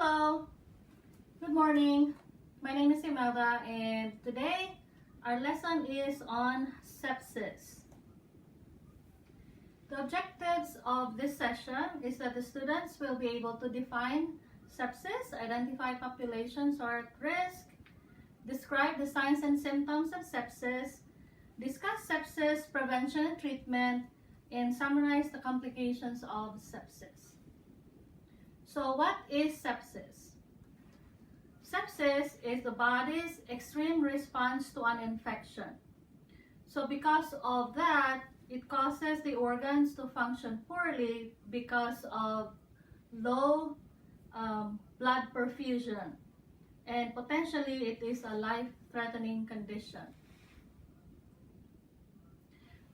Hello, good morning. My name is Imelda, and today our lesson is on sepsis. The objectives of this session is that the students will be able to define sepsis, identify populations who are at risk, describe the signs and symptoms of sepsis, discuss sepsis prevention and treatment, and summarize the complications of sepsis. So what is sepsis? Sepsis is the body's extreme response to an infection. So because of that, it causes the organs to function poorly because of low blood perfusion, and potentially it is a life-threatening condition.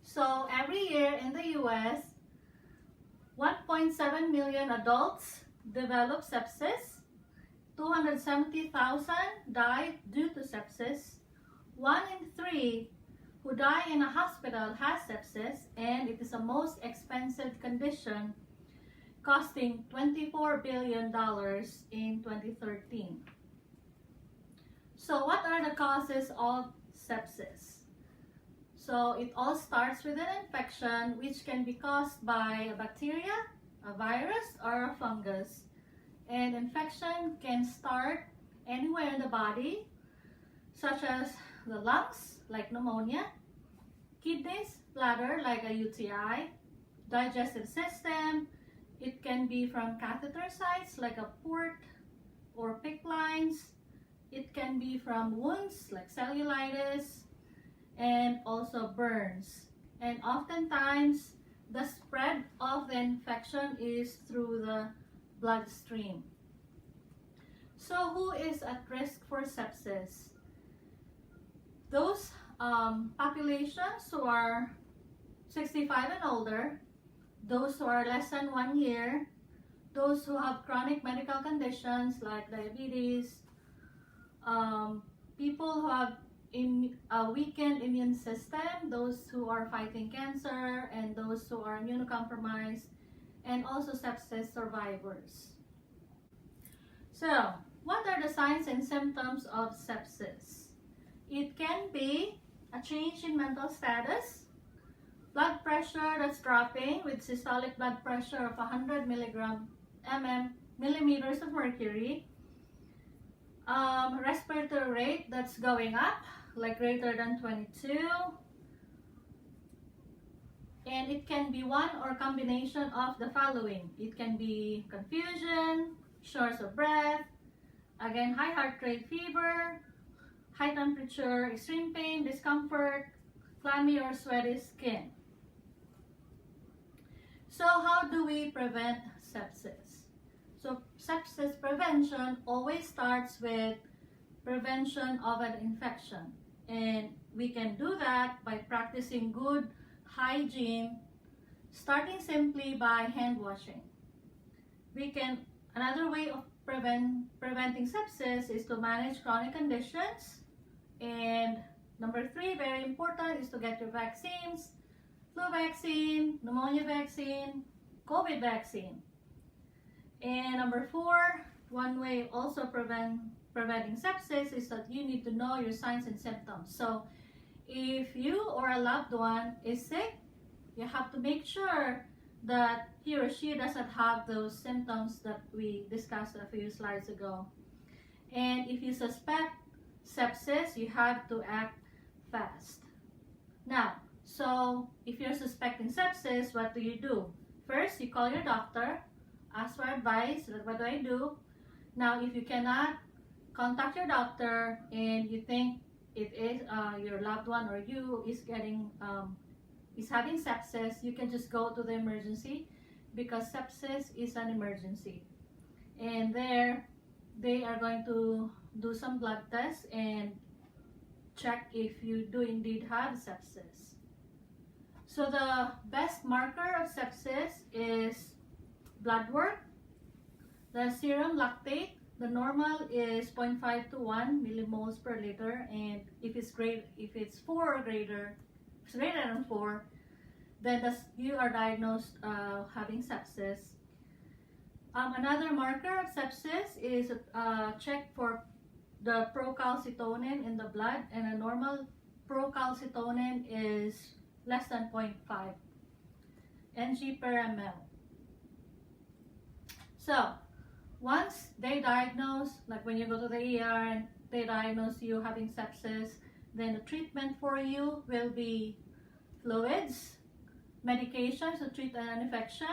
So every year in the US, 1.7 million adults develop sepsis, 270,000 die due to sepsis, 1 in 3 who die in a hospital has sepsis, and it is the most expensive condition, costing $24 billion in 2013. So what are the causes of sepsis? So it all starts with an infection which can be caused by a bacteria, a virus, or a fungus. And infection can start anywhere in the body, such as the lungs, like pneumonia, kidneys, bladder, like a UTI, digestive system. It can be from catheter sites, like a port or PICC lines. It can be from wounds, like cellulitis, and also burns. And oftentimes, the spread of the infection is through the bloodstream. So who is at risk for sepsis? Those populations who are 65 and older, those who are less than 1 year, those who have chronic medical conditions like diabetes, people who have a weakened immune system, those who are fighting cancer, and those who are immunocompromised, and also sepsis survivors. So, what are the signs and symptoms of sepsis? It can be a change in mental status, blood pressure that's dropping with systolic blood pressure of 100 millimeters of mercury, respiratory rate that's going up, like greater than 22, and it can be one or combination of the following. It can be confusion, shortness of breath, again high heart rate, fever, high temperature, extreme pain, discomfort, clammy or sweaty skin. So how do we prevent sepsis? So sepsis prevention always starts with prevention of an infection, and we can do that by practicing good hygiene, starting simply by hand washing. Another way of preventing sepsis is to manage chronic conditions, and number 3, very important, is to get your vaccines: flu vaccine, pneumonia vaccine, COVID vaccine. And number 4, one way also preventing sepsis is that you need to know your signs and symptoms. So if you or a loved one is sick, you have to make sure that he or she doesn't have those symptoms that we discussed a few slides ago. And if you suspect sepsis, you have to act fast. Now, so if you're suspecting sepsis, what do? First, you call your doctor, ask for advice, what do I do? Now, if you cannot contact your doctor and you think it is your loved one or you is having sepsis, you can just go to the emergency, because sepsis is an emergency. And there, they are going to do some blood tests and check if you do indeed have sepsis. So the best marker of sepsis is blood work, the serum lactate. The normal is 0.5 to 1 millimoles per liter, and if it's 4 or greater, if it's greater than 4, then you are diagnosed having sepsis. Another marker of sepsis is check for the procalcitonin in the blood, and a normal procalcitonin is less than 0.5 ng per ml. So once they diagnose, like when you go to the ER and they diagnose you having sepsis, then the treatment for you will be fluids, medications to treat an infection.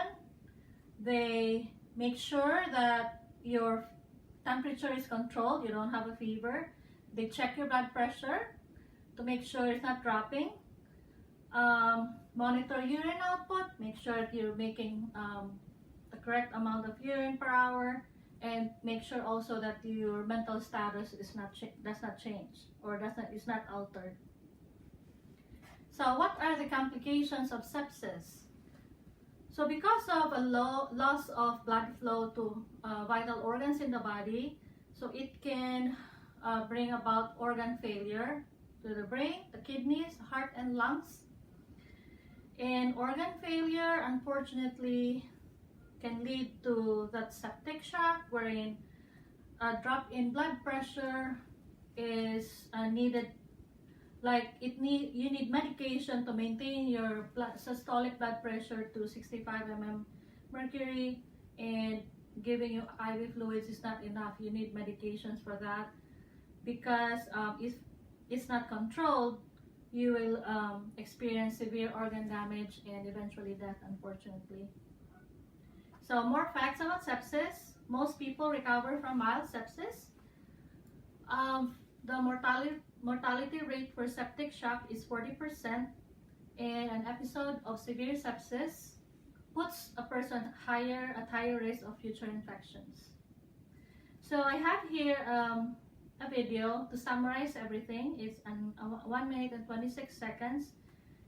They make sure that your temperature is controlled, you don't have a fever. They check your blood pressure to make sure it's not dropping. Monitor urine output, make sure that you're making the correct amount of urine per hour, and make sure also that your mental status does not change or is not altered. So what are the complications of sepsis? So because of a loss of blood flow to vital organs in the body, so it can bring about organ failure to the brain, the kidneys, heart, and lungs. And organ failure, unfortunately, can lead to that septic shock, wherein a drop in blood pressure is needed. Like you need medication to maintain your systolic blood pressure to 65 mm mercury, and giving you IV fluids is not enough. You need medications for that, because if it's not controlled, you will experience severe organ damage and eventually death, unfortunately. So more facts about sepsis. Most people recover from mild sepsis. The mortality rate for septic shock is 40%, and an episode of severe sepsis puts a person at higher risk of future infections. So I have here a video to summarize everything. It's 1 minute and 26 seconds,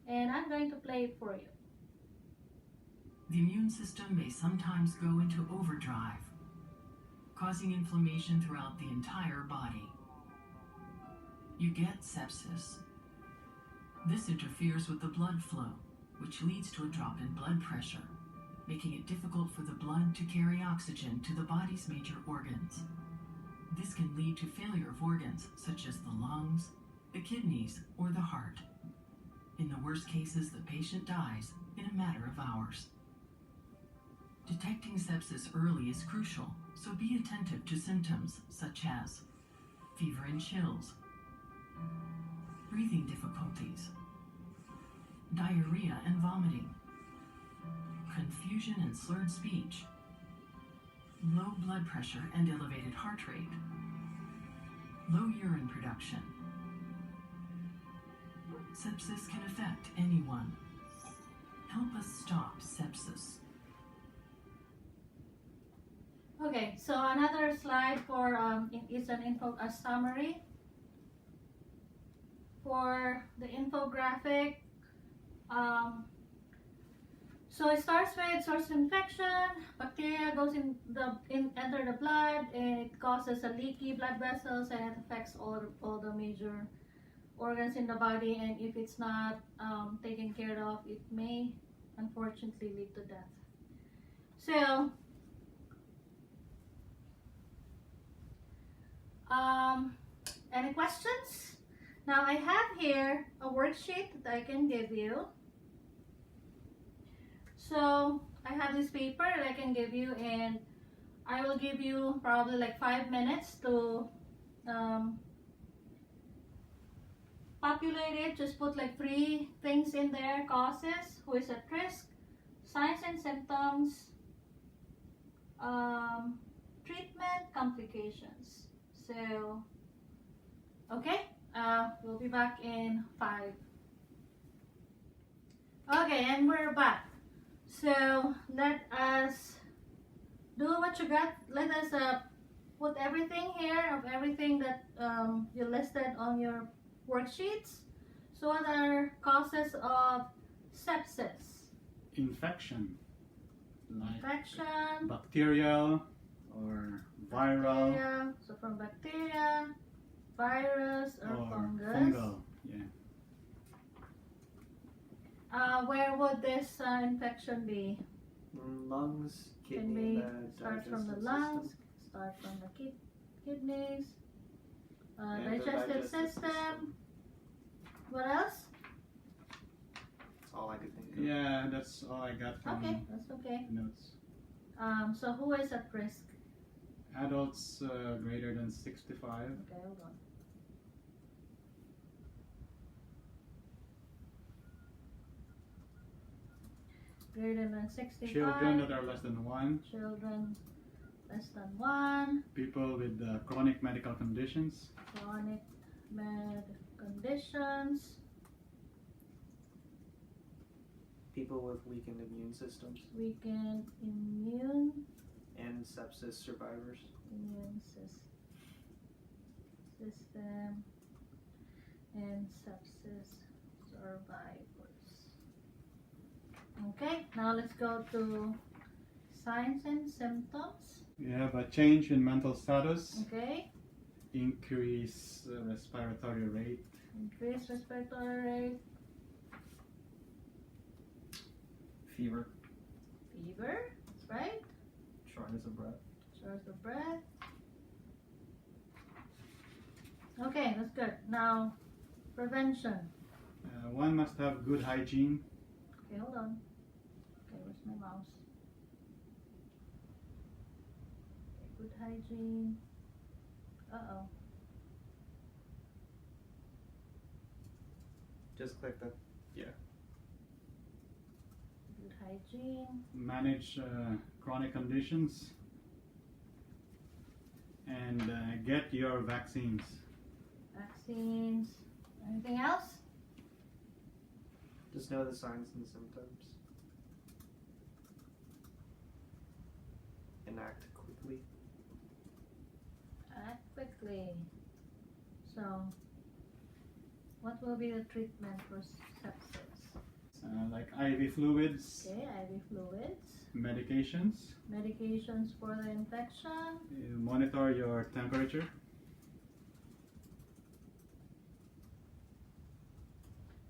and I'm going to play it for you. The immune system may sometimes go into overdrive, causing inflammation throughout the entire body. You get sepsis. This interferes with the blood flow, which leads to a drop in blood pressure, making it difficult for the blood to carry oxygen to the body's major organs. This can lead to failure of organs such as the lungs, the kidneys, or the heart. In the worst cases, the patient dies in a matter of hours. Detecting sepsis early is crucial, so be attentive to symptoms such as fever and chills, breathing difficulties, diarrhea and vomiting, confusion and slurred speech, low blood pressure and elevated heart rate, low urine production. Sepsis can affect anyone. Help us stop sepsis. Okay, so another slide for is a summary for the infographic. So it starts with source of infection. Bacteria goes enter the blood, and it causes a leaky blood vessels, and it affects all the major organs in the body. And if it's not taken care of, it may unfortunately lead to death. So any questions? Now I have here a worksheet that I can give you. So I have this paper that I can give you, and I will give you probably like 5 minutes to populate it. Just put like 3 things in there: causes, who is at risk, signs and symptoms, treatment, complications. So, okay, we'll be back in 5. Okay, and we're back. So let us do what you got. Let us put everything here of everything that you listed on your worksheets. So what are causes of sepsis? Infection, like Infection, bacterial or viral bacteria, so from bacteria, virus, or fungus. fungal. Yeah. Where would this infection be? Lungs, Can kidney, be the start from the digestive lungs, system. start from the kidneys, And the digestive system. What else? That's all I could think of. Yeah, that's all I got from Okay, that's okay. the notes. So who is at risk? Adults greater than 65. Okay, hold on. Greater than 65. Children that are less than 1. Children less than 1. People with chronic medical conditions. Chronic med conditions. People with weakened immune systems Weakened immune and sepsis survivors. System and sepsis survivors. Okay, now let's go to signs and symptoms. You have a change in mental status, Okay, increase respiratory rate, increased respiratory rate, Fever, fever, that's right, shortness of breath. shortness of breath. Okay, that's good. Now, prevention. one must have good hygiene, Okay, hold on. Okay, where's my mouse? Okay, good hygiene. Uh-oh. Just click that. Good hygiene. manage chronic conditions, and get your vaccines. Vaccines. Anything else? Just know the signs and symptoms. And act quickly. Act quickly. So, what will be the treatment for sepsis? Like IV fluids, Okay, IV fluids. medications, Medications for the infection. you monitor your temperature,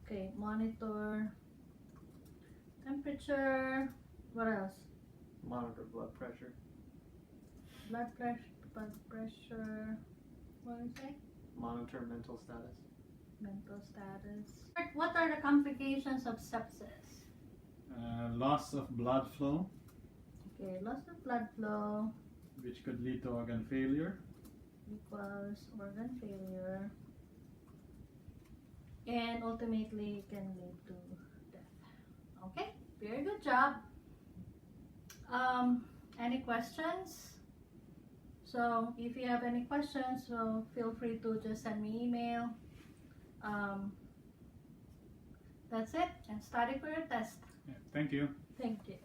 Okay, monitor temperature. What else? Monitor blood pressure. Blood pressure. What do you say? Monitor mental status. Mental status. What are the complications of sepsis? loss of blood flow, Okay, loss of blood flow which could lead to organ failure, equals organ failure, and ultimately can lead to death. Okay, very good job. Any questions? So if you have any questions, so feel free to just send me email. That's it, and study for your test. Yeah, thank you. Thank you.